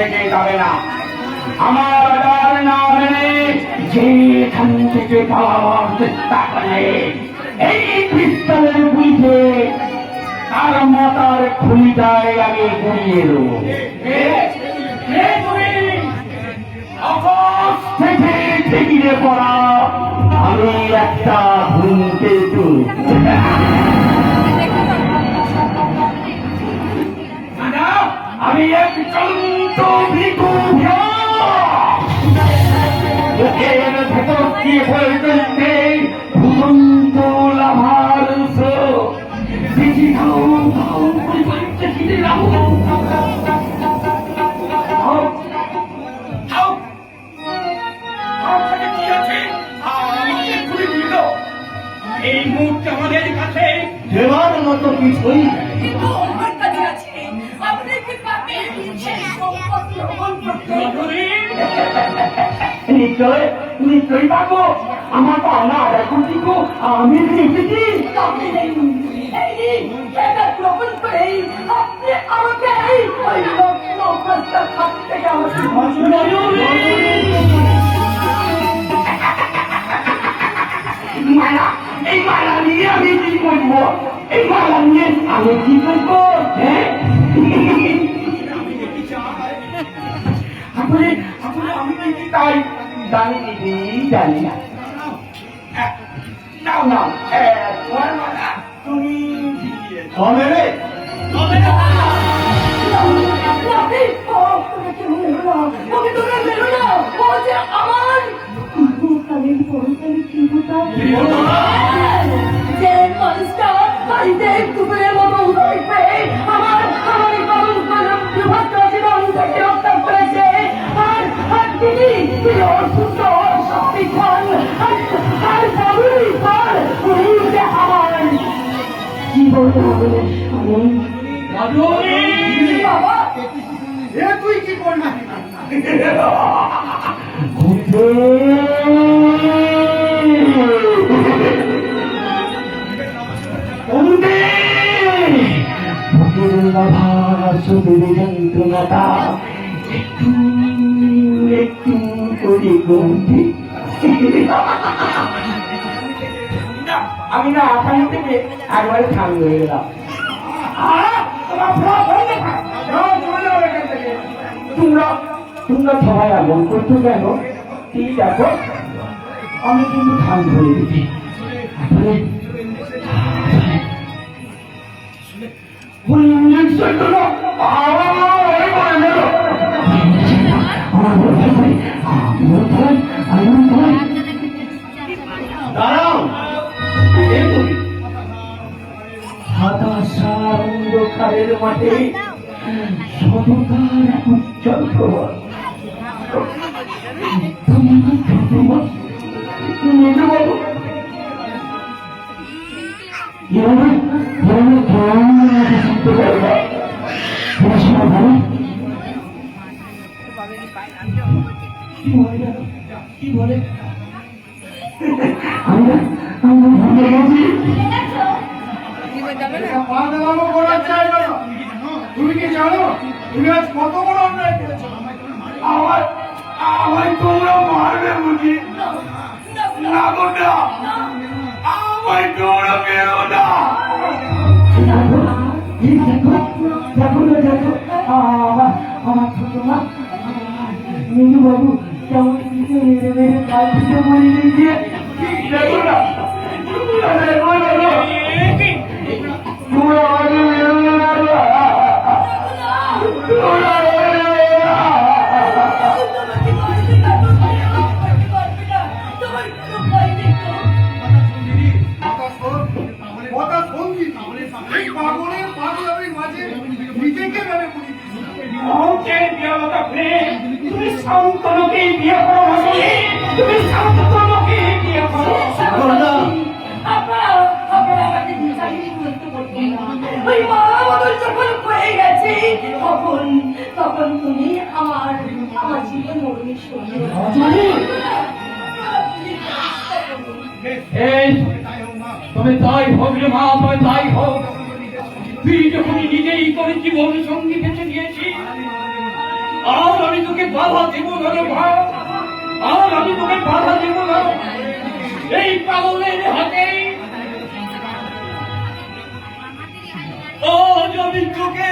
থেকে যাবে না। আমার অর্ডার না মেনে যেখান থেকে পাওয়ার চেষ্টা করে এই পিস্তলের বুঝে তার মাথার খুলিটায় আগে গড়িয়ে দেবো। আকাশ থেকে ঠেকিয়ে পড়া আমি একটা হুমকেতু। আমি এক চন্ত ভিখু ভেতর দিয়ে হয়ে চলছে ভূতন্ত লাভার বেশি এই মুহূর্তে আমাদের কাছে দেওয়ার মতো কিছুই নিশ্চয়ই পাবো। আমার পাওনা এখন ঠিক আমি এসেছি গ্রহণ করে আপনি আমাকে এই মালা, এই মালা নিয়ে আমি কি করবো? এই মালা নিয়ে আমি কি করবো? আসলে আসলে আমি কি তাই জানি না। নাও নাও তোমার মালা তুমি হবে রে আমার যে মানুষটা বাড়িতে কুকুরের মতো উদয় পেয়ে আমার জীবন থেকে রক্ষা করেছে আর তিনি অসুস্থ শক্তিক্ষণ আর আমার কি বলতে হবে বাবা তুই কি করবি? যন্ত্রণাটা একটু একটু করে কমছে। আমি না আসাম থেকে একবারে স্বামী হয়ে গেলাম। তোমরা সবাই এমন করছো কেন? ঠিক দেখো আমি কিন্তু ধান ধরে দিচ্ছি। অন্ধকারের মাঠে সততার এক উজ্জ্বল প্রভাব। কি বলে তুমি কি জানো তুমি আজ কত বড় অন্যায় করেছো? আমার তোমরা মারবে বুঝি না গো না, আমায় তোমরা বেরো না। আমার ছোট মা মিনু বাবু কেমন মেরে মেরে কালকে বলে দিয়েছে। দেখো না তুমি শান্তনুকে বিয়ে করো, তুমি শান্তনুকে বিয়ে করো। তখন তুমি আমার জীবন মরণের সঙ্গে তবে তাই হোক রে মা, তবে তাই হোক। তুই যখন নিজেই তোর জীবন সঙ্গী বেছে নিয়েছি আর আমি তোকে বাধা দেব না রে ভাই, আর আমি তোকে বাধা দেব না। এই পাগলের হাতে আজ আমি তোকে